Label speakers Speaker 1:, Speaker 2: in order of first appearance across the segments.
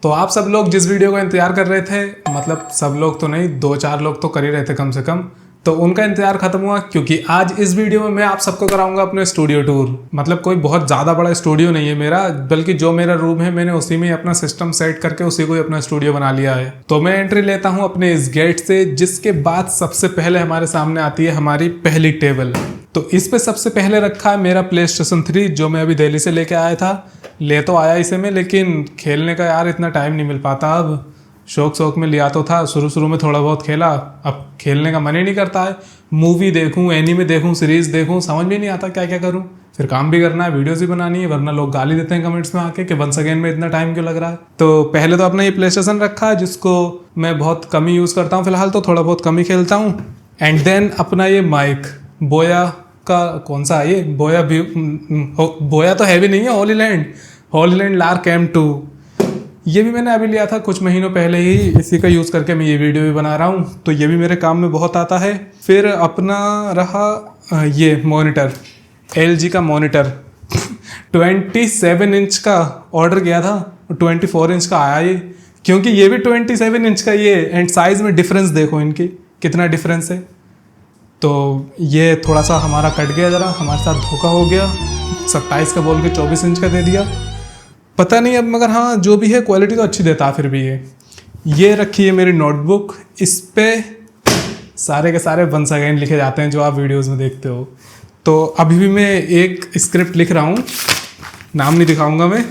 Speaker 1: तो आप सब लोग जिस वीडियो का इंतजार कर रहे थे, मतलब सब लोग तो नहीं, 2-4 लोग तो कर ही रहे थे कम से कम, तो उनका इंतजार खत्म हुआ क्योंकि आज इस वीडियो में मैं आप सबको कराऊंगा अपने स्टूडियो टूर। मतलब कोई बहुत ज़्यादा बड़ा स्टूडियो नहीं है मेरा, बल्कि जो मेरा रूम है मैंने उसी में अपना सिस्टम सेट करके उसी को ही अपना स्टूडियो बना लिया है। तो मैं एंट्री लेता हूँ अपने इस गेट से, जिसके बाद सबसे पहले हमारे सामने आती है हमारी पहली टेबल। तो इस पे सबसे पहले रखा है मेरा PlayStation 3 जो मैं अभी दिल्ली से लेके आया था। ले तो आया इसे में, लेकिन खेलने का यार इतना टाइम नहीं मिल पाता। अब शौक में लिया तो था, शुरू में थोड़ा बहुत खेला, अब खेलने का मन ही नहीं करता है। मूवी देखूं, एनीमे देखूं, सीरीज देखूं, समझ में नहीं आता क्या क्या करूं। फिर काम भी करना है, वीडियोस भी बनानी है, वरना लोग गाली देते हैं कमेंट्स में आके कि वंस अगेन में इतना टाइम क्यों लग रहा है। तो पहले तो अपना ये PlayStation रखा है जिसको मैं बहुत कम ही यूज़ करता हूँ फिलहाल, तो थोड़ा बहुत कम ही खेलता हूँ। एंड देन अपना ये माइक बोया का, कौन सा है ये, बोया तो हैवी नहीं है, हॉलीलैंड लार्क M2। ये भी मैंने अभी लिया था कुछ महीनों पहले ही, इसी का यूज़ करके मैं ये वीडियो भी बना रहा हूँ, तो ये भी मेरे काम में बहुत आता है। फिर अपना रहा ये मॉनिटर, LG का मॉनिटर 27 इंच का ऑर्डर किया था, 24 इंच का आया ये, क्योंकि ये भी 27 इंच का ये, एंड साइज़ में डिफरेंस देखो इनकी कितना डिफरेंस है। तो ये थोड़ा सा हमारा कट गया, ज़रा हमारे साथ धोखा हो गया, 27 का बोल के 24 इंच का दे दिया, पता नहीं अब, मगर हाँ जो भी है क्वालिटी तो अच्छी देता है फिर भी। ये रखी है मेरी नोटबुक, इस पे सारे के सारे वंस अगेन लिखे जाते हैं जो आप वीडियोस में देखते हो। तो अभी भी मैं एक स्क्रिप्ट लिख रहा हूँ, नाम नहीं दिखाऊंगा मैं,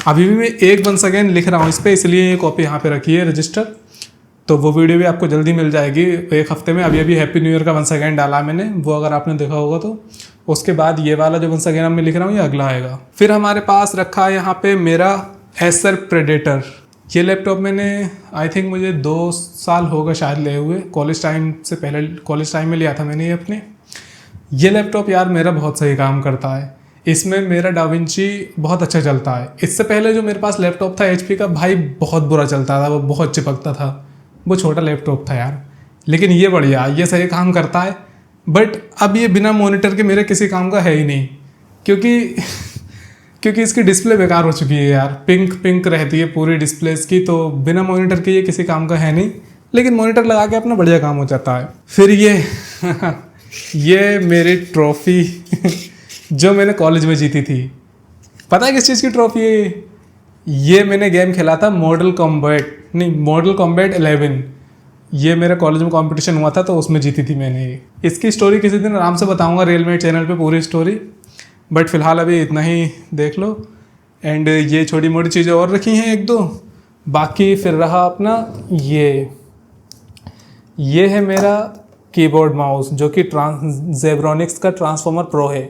Speaker 1: अभी भी मैं एक वंस अगेन लिख रहा हूँ इस पर, इसलिए ये कॉपी यहाँ पे रखी है रजिस्टर। तो वो वीडियो भी आपको जल्दी मिल जाएगी एक हफ्ते में। अभी हैप्पी न्यू ईयर का वंस अगेन डाला मैंने, वो अगर आपने देखा होगा तो। उसके बाद ये वाला जो वंस अगेन मैं लिख रहा हूँ ये अगला आएगा। फिर हमारे पास रखा है यहाँ पे मेरा एसर प्रेडेटर। ये लैपटॉप मैंने आई थिंक मुझे 2 साल होगा शायद ले हुए, कॉलेज टाइम से पहले, कॉलेज टाइम में लिया था मैंने ये अपने। ये लैपटॉप यार मेरा बहुत सही काम करता है, इसमें मेरा डाविंची बहुत अच्छा चलता है। इससे पहले जो मेरे पास लैपटॉप था HP का, भाई बहुत बुरा चलता था, वो बहुत चिपकता था, वो छोटा लैपटॉप था यार। लेकिन ये बढ़िया, ये सही काम करता है। बट अब ये बिना मॉनिटर के मेरे किसी काम का है ही नहीं, क्योंकि इसकी डिस्प्ले बेकार हो चुकी है यार, पिंक रहती है पूरी डिस्प्ले इसकी, तो बिना मॉनिटर के ये किसी काम का है नहीं। लेकिन मॉनिटर लगा के अपना बढ़िया काम हो जाता है। फिर ये मेरी ट्रॉफी जो मैंने कॉलेज में जीती थी, पता है किस चीज़ की ट्रॉफी है ये? मैंने गेम खेला था मॉडल कॉम्बैट 11। ये मेरे कॉलेज में कंपटीशन हुआ था तो उसमें जीती थी मैंने ये। इसकी स्टोरी किसी दिन आराम से बताऊंगा रियलमेट चैनल पे पूरी स्टोरी, बट फिलहाल अभी इतना ही देख लो। एंड ये छोटी मोटी चीज़ें और रखी हैं 1-2, बाकी फिर रहा अपना ये है मेरा कीबोर्ड माउस जो कि जेब्रॉनिक्स का ट्रांसफॉर्मर प्रो है।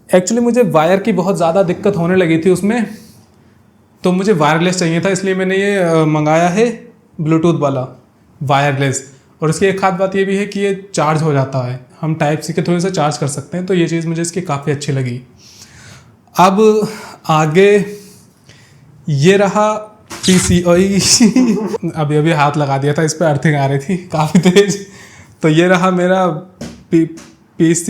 Speaker 1: एक्चुअली मुझे वायर की बहुत ज़्यादा दिक्कत होने लगी थी उसमें, तो मुझे वायरलेस चाहिए था, इसलिए मैंने ये मंगाया है ब्लूटूथ वाला वायरलेस। और इसकी एक खास बात ये भी है कि ये चार्ज हो जाता है, हम Type-C के थ्रू से चार्ज कर सकते हैं, तो ये चीज़ मुझे इसकी काफ़ी अच्छी लगी। अब आगे ये रहा PC अभी हाथ लगा दिया था इस पर, अर्थिंग आ रही थी काफ़ी तेज। तो ये रहा मेरा PC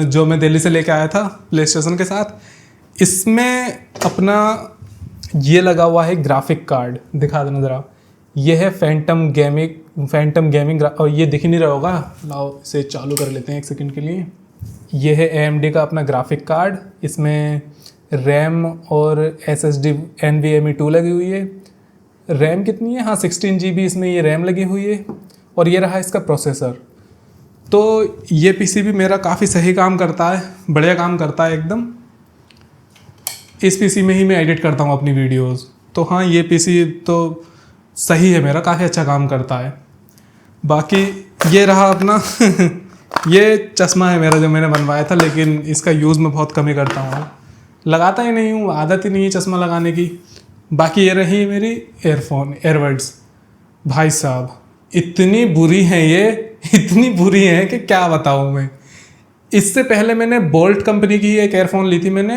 Speaker 1: जो मैं दिल्ली से लेके आया था PlayStation के साथ। इसमें अपना ये लगा हुआ है ग्राफिक कार्ड, दिखा देना ज़रा। ये है फैंटम गेमिंग, और ये दिख ही नहीं रहा होगा, लाओ इसे चालू कर लेते हैं 1 सेकंड के लिए। ये है AMD का अपना ग्राफिक कार्ड, इसमें रैम और SSD NVMe 2 लगी हुई है। रैम कितनी है? हाँ 16 GB इसमें ये रैम लगी हुई है। और ये रहा इसका प्रोसेसर। तो ये PC भी मेरा काफ़ी सही काम करता है, बढ़िया काम करता है एकदम। इस PC में ही मैं एडिट करता हूँ अपनी वीडियोस, तो हाँ ये PC तो सही है मेरा, काफ़ी अच्छा काम करता है। बाकी ये रहा अपना ये चश्मा है मेरा जो मैंने बनवाया था, लेकिन इसका यूज़ मैं बहुत कम ही करता हूँ, लगाता ही नहीं हूँ, आदत ही नहीं है चश्मा लगाने की। बाकी ये रही मेरी एयरबड्स, भाई साहब इतनी बुरी हैं ये, इतनी बुरी हैं कि क्या बताऊँ मैं। इससे पहले मैंने बोल्ट कंपनी की एक एयरफोन ली थी मैंने,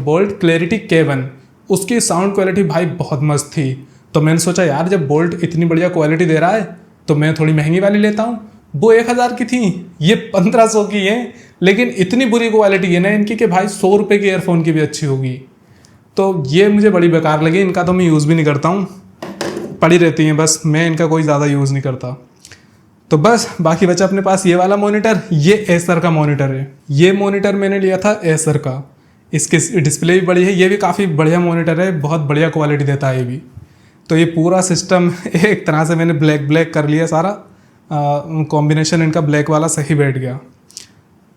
Speaker 1: बोल्ट क्लैरिटी K1। उसकी साउंड क्वालिटी भाई बहुत मस्त थी, तो मैंने सोचा यार जब बोल्ट इतनी बढ़िया क्वालिटी दे रहा है तो मैं थोड़ी महंगी वाली लेता हूँ। वो 1000 की थी, ये 1500 की है, लेकिन इतनी बुरी क्वालिटी है ना इनकी कि भाई 100 रुपये की एयरफोन की भी अच्छी होगी। तो ये मुझे बड़ी बेकार लगी, इनका तो मैं यूज़ भी नहीं करता हूँ, पड़ी रहती हैं बस, मैं इनका कोई ज़्यादा यूज़ नहीं करता। तो बस बाकी बचा अपने पास ये वाला मॉनिटर, ये एसर का मॉनिटर है। ये मॉनिटर मैंने लिया था एसर का, इसकी डिस्प्ले भी बड़ी है, ये भी काफ़ी बढ़िया मॉनिटर है, बहुत बढ़िया क्वालिटी देता है ये भी। तो ये पूरा सिस्टम एक तरह से मैंने ब्लैक कर लिया सारा, कॉम्बिनेशन इनका ब्लैक वाला सही बैठ गया।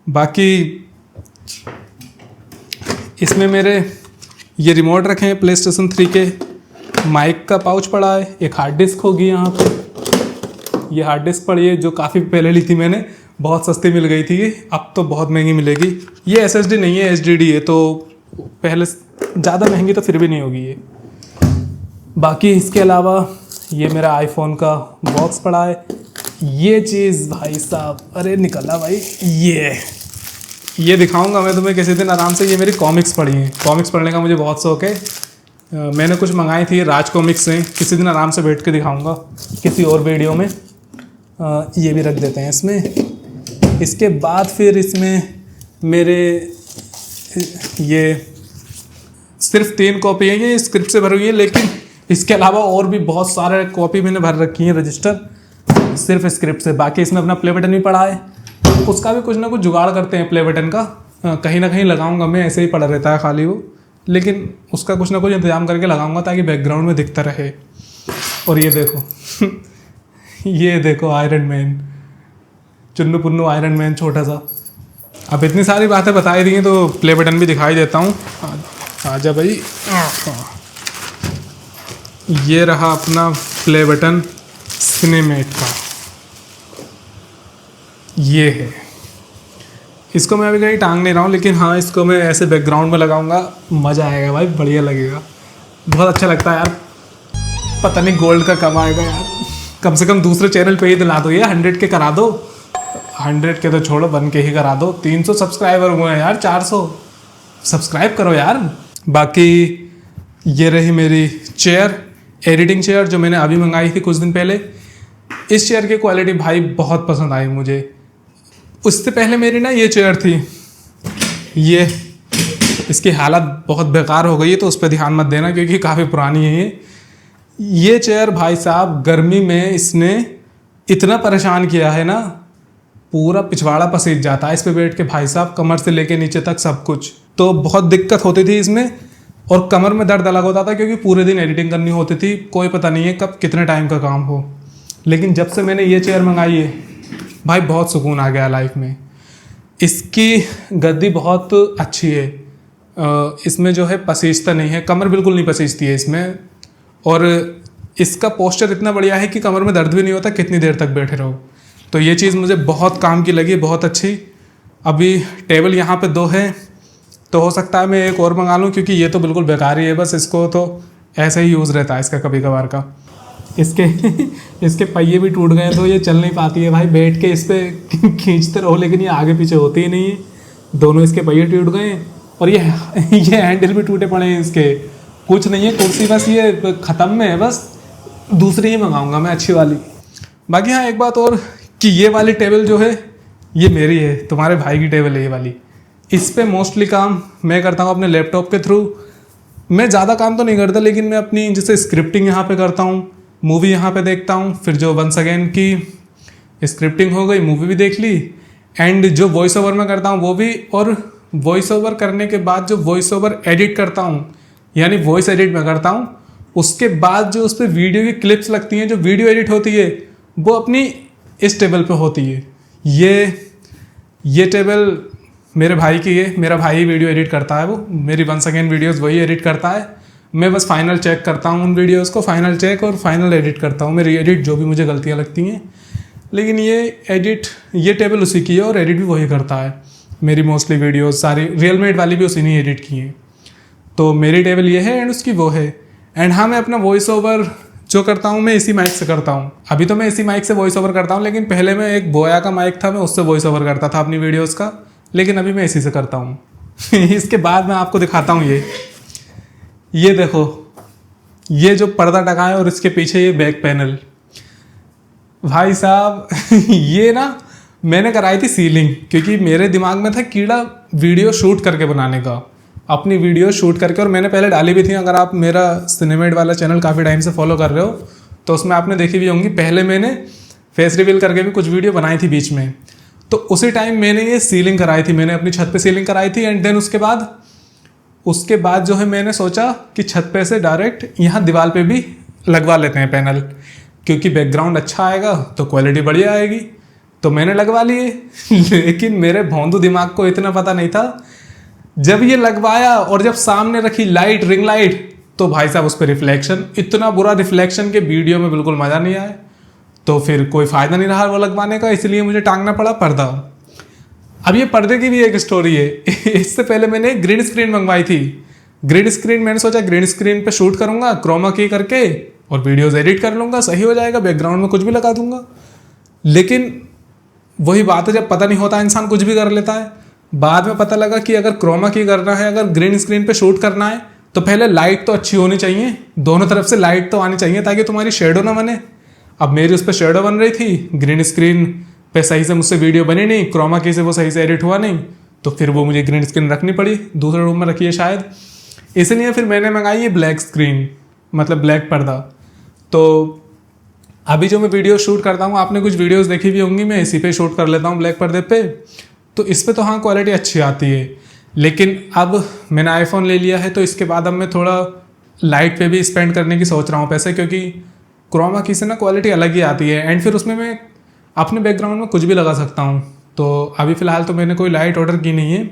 Speaker 1: बाकी इसमें मेरे ये रिमोट रखे हैं प्ले स्टेशन 3 के, माइक का पाउच पड़ा है, एक हार्ड डिस्क होगी यहाँ पे, ये हार्ड डिस्क पड़ी है जो काफ़ी पहले ली थी मैंने, बहुत सस्ती मिल गई थी, अब तो बहुत महंगी मिलेगी। ये SSD नहीं है, HDD है, तो पहले ज़्यादा महंगी तो फिर भी नहीं होगी ये। बाकी इसके अलावा ये मेरा आईफोन का बॉक्स पड़ा है। ये चीज़ भाई साहब, अरे निकला भाई, ये दिखाऊंगा मैं तुम्हें किसी दिन आराम से। ये मेरी कॉमिक्स पढ़ी हैं, कॉमिक्स पढ़ने का मुझे बहुत शौक है। मैंने कुछ मंगाई थी राज कॉमिक्स से, किसी दिन आराम से बैठ के दिखाऊंगा किसी और वीडियो में। ये भी रख देते हैं इसमें। इसके बाद फिर इसमें मेरे ये सिर्फ 3 कॉपी है, ये स्क्रिप्ट से भरी हुई है, लेकिन इसके अलावा और भी बहुत सारे कॉपी मैंने भर रखी हैं रजिस्टर सिर्फ स्क्रिप्ट से। बाकी इसमें अपना प्ले बटन भी पड़ा है, उसका भी कुछ ना कुछ जुगाड़ करते हैं प्ले बटन का, कहीं ना कहीं लगाऊंगा मैं, ऐसे ही पड़ा रहता है खाली वो, लेकिन उसका कुछ ना कुछ इंतजाम करके लगाऊंगा ताकि बैकग्राउंड में दिखता रहे। और ये देखो ये देखो iron man, Chunnu Punnu iron man छोटा सा। अब इतनी सारी बातें बताई दी हैं तो प्ले बटन भी दिखाई देता हूँ, आजा भाई। ये रहा अपना प्ले बटन सिनेमेट का, ये है। इसको मैं अभी कहीं टांग नहीं रहा हूँ, लेकिन हाँ इसको मैं ऐसे बैकग्राउंड में लगाऊंगा, मज़ा आएगा भाई, बढ़िया लगेगा, बहुत अच्छा लगता है यार। पता नहीं गोल्ड का कब आएगा यार, कम से कम दूसरे चैनल पे ही दिला दो, ये 100 के करा दो। 100 के तो छोड़ो, 1 के ही करा दो। 300 सब्सक्राइबर हुए हैं यार, 400 सब्सक्राइब करो यार। बाकी ये रही मेरी चेयर, एडिटिंग चेयर, जो मैंने अभी मंगाई थी कुछ दिन पहले। इस चेयर की क्वालिटी भाई बहुत पसंद आई मुझे। उससे पहले मेरी ना ये चेयर थी, ये इसकी हालत बहुत बेकार हो गई है, तो उस पर ध्यान मत देना क्योंकि काफ़ी पुरानी है ये चेयर। भाई साहब गर्मी में इसने इतना परेशान किया है ना, पूरा पिछवाड़ा पसीज जाता है इस पे बैठ के भाई साहब, कमर से लेके नीचे तक सब कुछ। तो बहुत दिक्कत होती थी इसमें, और कमर में दर्द अलग होता था क्योंकि पूरे दिन एडिटिंग करनी होती थी, कोई पता नहीं है कब कितने टाइम का काम हो। लेकिन जब से मैंने ये चेयर मंगाई है भाई, बहुत सुकून आ गया लाइफ में। इसकी गद्दी बहुत अच्छी है, इसमें जो है पसीजता नहीं है, कमर बिल्कुल नहीं पसीजती है इसमें। और इसका पोस्चर इतना बढ़िया है कि कमर में दर्द भी नहीं होता कितनी देर तक बैठे रहो। तो ये चीज़ मुझे बहुत काम की लगी, बहुत अच्छी। अभी टेबल यहाँ पे 2 है, तो हो सकता है मैं एक और मंगा लूँ क्योंकि ये तो बिल्कुल बेकार ही है, बस इसको तो ऐसे ही यूज़ रहता है इसका कभी कभार का। इसके पहिए भी टूट गए तो ये चल नहीं पाती है भाई, बैठ के इस पर खींचते रहो लेकिन ये आगे पीछे होती ही नहीं है। दोनों इसके पहिए टूट गए और ये हैंडल भी टूटे पड़े हैं इसके। कुछ नहीं है, कुर्सी बस ये ख़त्म में है, बस दूसरी ही मंगाऊंगा मैं अच्छी वाली। बाकी हाँ एक बात और कि ये वाली टेबल जो है ये मेरी है, तुम्हारे भाई की टेबल है ये वाली। इस पे मोस्टली काम मैं करता हूँ अपने लैपटॉप के थ्रू। मैं ज़्यादा काम तो नहीं करता, लेकिन मैं अपनी जैसे स्क्रिप्टिंग यहाँ पे करता हूँ, मूवी यहाँ पे देखता हूँ, फिर जो वंस अगेन की स्क्रिप्टिंग हो गई, मूवी भी देख ली, एंड जो वॉइस ओवर में करता हूँ वो भी। और वॉइस ओवर करने के बाद जो वॉइस ओवर एडिट करता हूँ, यानी वॉइस एडिट में करता हूँ, उसके बाद जो उस पर वीडियो की क्लिप्स लगती हैं, जो वीडियो एडिट होती है वो अपनी इस टेबल पे होती है। ये टेबल मेरे भाई की है, मेरा भाई ही वीडियो एडिट करता है, वो मेरी वंस अगेन वीडियोस वही एडिट करता है। मैं बस फाइनल चेक करता हूँ उन वीडियोस को, फाइनल चेक और फाइनल एडिट करता हूँ, मेरी एडिट जो भी मुझे गलतियाँ लगती हैं। लेकिन ये टेबल उसी की है और एडिट भी वही करता है। मेरी मोस्टली वीडियोस सारी रियलमेट वाली भी उसी ने एडिट की हैं। तो मेरी टेबल ये है एंड उसकी वो है। एंड हाँ, मैं अपना वॉइस ओवर जो करता हूँ मैं इसी माइक से करता हूँ। अभी तो मैं इसी माइक से वॉइस ओवर करता हूँ, लेकिन पहले मैं एक बोया का माइक था, मैं उससे वॉइस ओवर करता था अपनी वीडियोस का, लेकिन अभी मैं इसी से करता हूँ। इसके बाद मैं आपको दिखाता हूँ ये देखो, ये जो पर्दा टका है और इसके पीछे ये बैक पैनल, भाई साहब ये ना मैंने कराई थी सीलिंग, क्योंकि मेरे दिमाग में था कीड़ा वीडियो शूट करके बनाने का। अपनी वीडियो शूट करके, और मैंने पहले डाली भी थी, अगर आप मेरा सिनेमेड वाला चैनल काफ़ी टाइम से फॉलो कर रहे हो तो उसमें आपने देखी भी होंगी, पहले मैंने फेस रिवील करके भी कुछ वीडियो बनाई थी बीच में। तो उसी टाइम मैंने ये सीलिंग कराई थी, मैंने अपनी छत पे सीलिंग कराई थी। एंड देन उसके बाद जो है मैंने सोचा कि छत पे से डायरेक्ट यहाँ दीवार पे भी लगवा लेते हैं पैनल, क्योंकि बैकग्राउंड अच्छा आएगा तो क्वालिटी बढ़िया आएगी। तो मैंने लगवा लिए लेकिन मेरे भोंदू दिमाग को इतना पता नहीं था, जब ये लगवाया और जब सामने रखी लाइट, रिंग लाइट, तो भाई साहब उस पर रिफ्लेक्शन, इतना बुरा रिफ्लेक्शन के वीडियो में बिल्कुल मज़ा नहीं आया। तो फिर कोई फ़ायदा नहीं रहा वो लगवाने का, इसलिए मुझे टांगना पड़ा पर्दा। अब ये पर्दे की भी एक स्टोरी है। इससे पहले मैंने एक ग्रीन स्क्रीन मंगवाई थी। ग्रीन स्क्रीन मैंने सोचा ग्रीन स्क्रीन पे शूट करूँगा क्रोमा की करके और वीडियोज़ एडिट कर लूँगा, सही हो जाएगा, बैकग्राउंड में कुछ भी लगा दूंगा। लेकिन वही बात है, जब पता नहीं होता इंसान कुछ भी कर लेता है। बाद में पता लगा कि अगर क्रोमा की करना है, अगर ग्रीन स्क्रीन पे शूट करना है, तो पहले लाइट तो अच्छी होनी चाहिए, दोनों तरफ से लाइट तो आनी चाहिए ताकि तुम्हारी शेडो ना बने। अब मेरी उस पर शेडो बन रही थी, ग्रीन स्क्रीन पे सही से मुझसे वीडियो बनी नहीं, क्रोमा की से वो सही से एडिट हुआ नहीं, तो फिर वो मुझे ग्रीन स्क्रीन रखनी पड़ी, दूसरे रूम में रखी है शायद, इसलिए फिर मैंने मंगाई है ब्लैक स्क्रीन, मतलब ब्लैक पर्दा। तो अभी जो मैं वीडियो शूट करता हूँ, आपने कुछ वीडियोस देखी भी होंगी, मैं इसी पे शूट कर लेता हूँ ब्लैक पर्दे पे। तो इस पे तो हाँ क्वालिटी अच्छी आती है, लेकिन अब मैंने आईफोन ले लिया है तो इसके बाद अब मैं थोड़ा लाइट पे भी स्पेंड करने की सोच रहा हूँ पैसे, क्योंकि क्रोमा की से ना क्वालिटी अलग ही आती है। एंड फिर उसमें मैं अपने बैकग्राउंड में कुछ भी लगा सकता हूँ। तो अभी फ़िलहाल तो मैंने कोई लाइट ऑर्डर की नहीं है,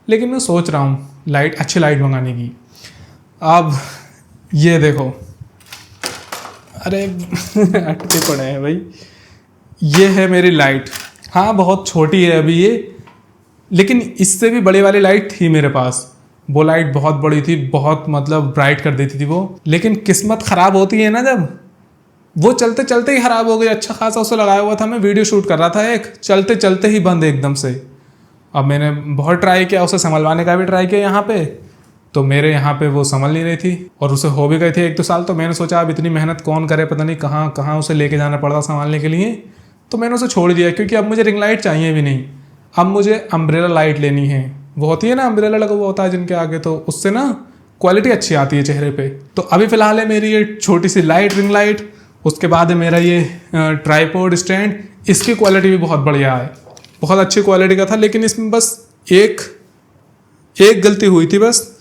Speaker 1: लेकिन मैं सोच रहा हूँ लाइट, अच्छी लाइट मंगाने की। अब ये देखो, अरे अटके पड़े हैं भाई, ये है मेरी लाइट। हाँ बहुत छोटी है अभी ये, लेकिन इससे भी बड़ी वाली लाइट थी मेरे पास। वो लाइट बहुत बड़ी थी, बहुत मतलब ब्राइट कर देती थी वो। लेकिन किस्मत ख़राब होती है ना, जब वो चलते चलते ही ख़राब हो गई। अच्छा खासा उसे लगाया हुआ था, मैं वीडियो शूट कर रहा था एक, चलते चलते ही बंद एकदम से। अब मैंने बहुत ट्राई किया, उसे संभलवाने का भी ट्राई किया यहाँ पे, तो मेरे यहाँ पे वो संभल नहीं रही थी और उसे हो भी गई थी 1-2 साल। तो मैंने सोचा अब इतनी मेहनत कौन करे, पता नहीं कहाँ कहाँ उसे लेके जाना पड़ता संभालने के लिए। तो मैंने उसे छोड़ दिया, क्योंकि अब मुझे रिंग लाइट चाहिए भी नहीं, अब मुझे अम्ब्रेला लाइट लेनी है। वो होती है ना अम्ब्रेला लगा हुआ होता है जिनके आगे, तो उससे ना क्वालिटी अच्छी आती है चेहरे पे। तो अभी फ़िलहाल है मेरी ये छोटी सी लाइट, रिंग लाइट। उसके बाद है मेरा ये ट्राईपॉड स्टैंड, इसकी क्वालिटी भी बहुत बढ़िया है, बहुत अच्छी क्वालिटी का था। लेकिन इसमें बस एक गलती हुई थी बस,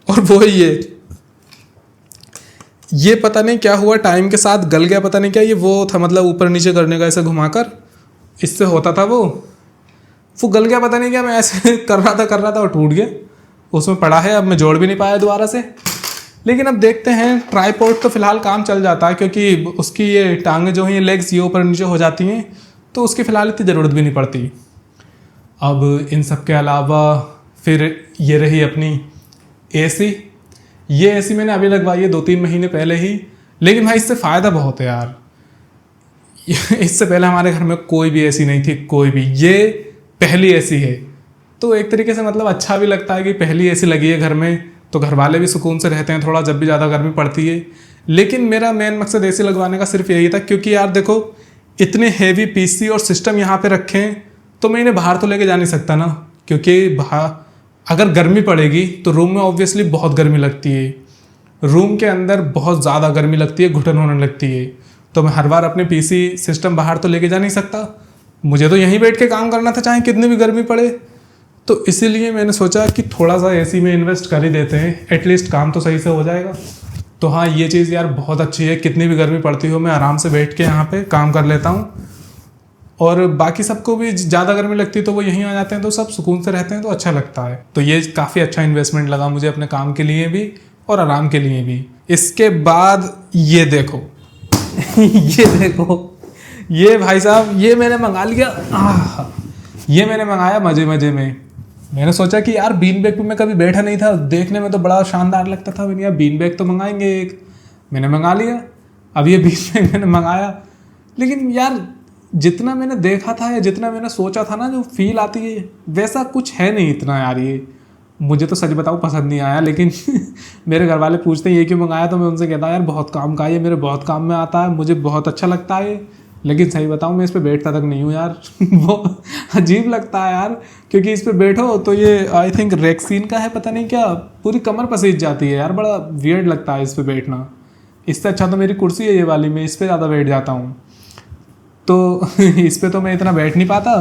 Speaker 1: और वो ही ये पता नहीं क्या हुआ, टाइम के साथ गल गया, पता नहीं क्या ये वो था, मतलब ऊपर नीचे करने का ऐसे घुमाकर इससे होता था, वो गल गया, पता नहीं क्या। मैं ऐसे कर रहा था और टूट गया, उसमें पड़ा है। अब मैं जोड़ भी नहीं पाया दोबारा से। लेकिन अब देखते हैं, ट्राईपॉड तो फिलहाल काम चल जाता है, क्योंकि उसकी ये टांगें जो हैं, ये लेग्स ये ऊपर नीचे हो जाती हैं, तो उसकी फ़िलहाल इतनी ज़रूरत भी नहीं पड़ती। अब इन सब के अलावा फिर ये रही अपनी एसी। ये एसी मैंने अभी लगवाई है 2-3 महीने पहले ही, लेकिन भाई इससे फ़ायदा बहुत है यार। इससे पहले हमारे घर में कोई भी एसी नहीं थी, कोई भी, ये पहली एसी है। तो एक तरीके से मतलब अच्छा भी लगता है कि पहली एसी लगी है घर में, तो घर वाले भी सुकून से रहते हैं थोड़ा, जब भी ज़्यादा गर्मी पड़ती है। लेकिन मेरा मेन मकसद एसी लगवाने का सिर्फ यही था, क्योंकि यार देखो इतने हेवी पीसी और सिस्टम यहाँ पे रखे हैं, तो मैं इन्हें बाहर तो लेके जा नहीं सकता ना, क्योंकि बाहर अगर गर्मी पड़ेगी तो रूम में ऑब्वियसली बहुत गर्मी लगती है, रूम के अंदर बहुत ज़्यादा गर्मी लगती है, घुटन होने लगती है। तो मैं हर बार अपने पीसी सिस्टम बाहर तो लेके जा नहीं सकता, मुझे तो यहीं बैठ के काम करना था चाहे कितनी भी गर्मी पड़े। तो इसीलिए मैंने सोचा कि थोड़ा सा एसी में इन्वेस्ट कर ही देते हैं, एटलीस्ट काम तो सही से हो जाएगा। तो हाँ ये चीज़ यार बहुत अच्छी है, कितनी भी गर्मी पड़ती हो मैं आराम से बैठ के यहाँ पे काम कर लेता हूँ। और बाकी सबको भी ज़्यादा गर्मी लगती है तो वो यहीं आ जाते हैं, तो सब सुकून से रहते हैं, तो अच्छा लगता है। तो ये काफ़ी अच्छा इन्वेस्टमेंट लगा मुझे, अपने काम के लिए भी और आराम के लिए भी। इसके बाद ये देखो ये देखो, ये भाई साहब ये मैंने मंगा लिया। ये मैंने मंगाया मज़े मज़े में। मैंने सोचा कि यार बीन बैग पे मैं कभी बैठा नहीं था, देखने में तो बड़ा शानदार लगता था, मैंने यार बीन बैग तो मंगाएंगे एक, मैंने मंगा लिया। अब ये बीन बैग मैंने मंगाया, लेकिन यार जितना मैंने देखा था या जितना मैंने सोचा था ना, जो फील आती है वैसा कुछ है नहीं इतना यार। ये मुझे तो सच बताऊँ पसंद नहीं आया, लेकिन मेरे घर वाले पूछते हैं ये क्यों मंगाया, तो मैं उनसे कहता यार बहुत काम का है, ये मेरे बहुत काम में आता है, मुझे बहुत अच्छा लगता है। लेकिन सही बताऊँ मैं इस पर बैठता तक नहीं हूँ यार वो अजीब लगता है यार, क्योंकि इस पर बैठो तो ये आई थिंक रेक्सीन का है, पता नहीं क्या, पूरी कमर पसीज जाती है यार, बड़ा वियर्ड लगता है इस पर बैठना। इससे अच्छा तो मेरी कुर्सी है ये वाली, मैं इस पर ज़्यादा बैठ जाता हूँ। तो इस पर तो मैं इतना बैठ नहीं पाता,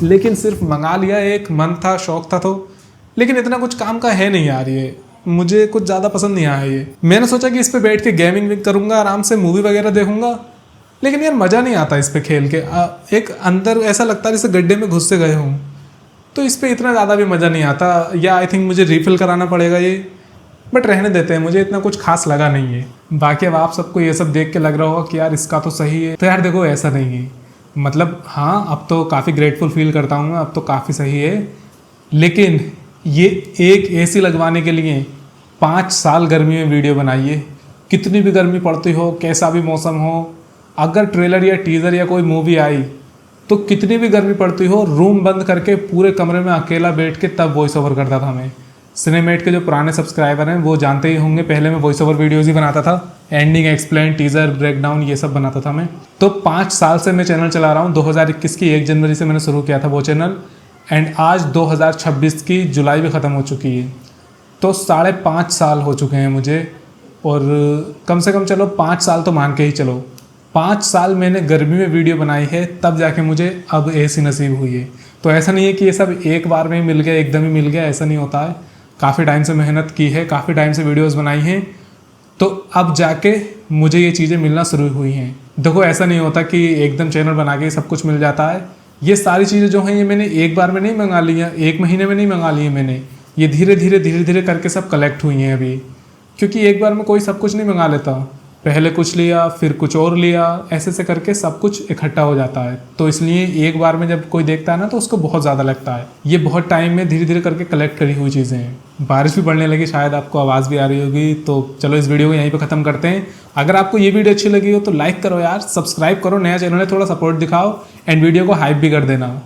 Speaker 1: लेकिन सिर्फ मंगा लिया, एक मन था, शौक था तो। लेकिन इतना कुछ काम का है नहीं यार, ये मुझे कुछ ज़्यादा पसंद नहीं आया ये। मैंने सोचा कि इस पर बैठ के गेमिंग भी करूँगा, आराम से मूवी वगैरह देखूंगा, लेकिन यार मज़ा नहीं आता इस पे खेल के। एक अंदर ऐसा लगता है जैसे गड्ढे में घुस से गए हों, तो इस पे इतना ज़्यादा भी मज़ा नहीं आता। या आई थिंक मुझे रिफ़िल कराना पड़ेगा ये, बट रहने देते हैं, मुझे इतना कुछ खास लगा नहीं है। बाकी अब आप सबको ये सब देख के लग रहा होगा कि यार इसका तो सही है, तो यार देखो ऐसा नहीं है, मतलब हाँ अब तो काफ़ी ग्रेटफुल फील करता हूँ मैं, अब तो काफ़ी सही है। लेकिन ये एक एसी लगवाने के लिए 5 साल गर्मी में वीडियो बनाइए, कितनी भी गर्मी पड़ती हो, कैसा भी मौसम हो, अगर ट्रेलर या टीज़र या कोई मूवी आई तो कितनी भी गर्मी पड़ती हो, रूम बंद करके पूरे कमरे में अकेला बैठ के तब वॉइस ओवर करता था मैं। सिनेमेट के जो पुराने सब्सक्राइबर हैं वो जानते ही होंगे, पहले मैं वॉइस ओवर वीडियोज़ ही बनाता था, एंडिंग, एक्सप्लेन, टीज़र, ब्रेकडाउन, ये सब बनाता था मैं। तो 5 साल से मैं चैनल चला रहा हूँ, 2021 की 1 जनवरी से मैंने शुरू किया था वो चैनल, एंड आज 2026 की जुलाई भी ख़त्म हो चुकी है, तो 5.5 साल हो चुके हैं मुझे। और कम से कम चलो 5 साल तो मान के ही चलो, 5 साल मैंने गर्मी में वीडियो बनाई है, तब जाके मुझे अब एसी नसीब हुई है। तो ऐसा नहीं है कि ये सब एक बार में ही मिल गया, एकदम ही मिल गया, ऐसा नहीं होता है। काफ़ी टाइम से मेहनत की है, काफ़ी टाइम से वीडियोस बनाई हैं, तो अब जाके मुझे ये चीज़ें मिलना शुरू हुई हैं। देखो ऐसा नहीं होता कि एकदम चैनल बना के सब कुछ मिल जाता है। ये सारी चीज़ें जो हैं ये मैंने एक बार में नहीं मंगा ली हैं, 1 महीने में नहीं मंगा ली है मैंने, ये धीरे धीरे करके सब कलेक्ट हुई हैं अभी। क्योंकि एक बार में कोई सब कुछ नहीं मंगा लेता, पहले कुछ लिया फिर कुछ और लिया, ऐसे से करके सब कुछ इकट्ठा हो जाता है। तो इसलिए एक बार में जब कोई देखता है ना तो उसको बहुत ज़्यादा लगता है। ये बहुत टाइम में धीरे धीरे करके कलेक्ट करी हुई चीज़ें हैं। बारिश भी पड़ने लगी, शायद आपको आवाज़ भी आ रही होगी, तो चलो इस वीडियो को यहीं पर ख़त्म करते हैं। अगर आपको ये वीडियो अच्छी लगी हो तो लाइक करो यार, सब्सक्राइब करो, नया चैनल है, थोड़ा सपोर्ट दिखाओ, एंड वीडियो को हाइप भी कर देना।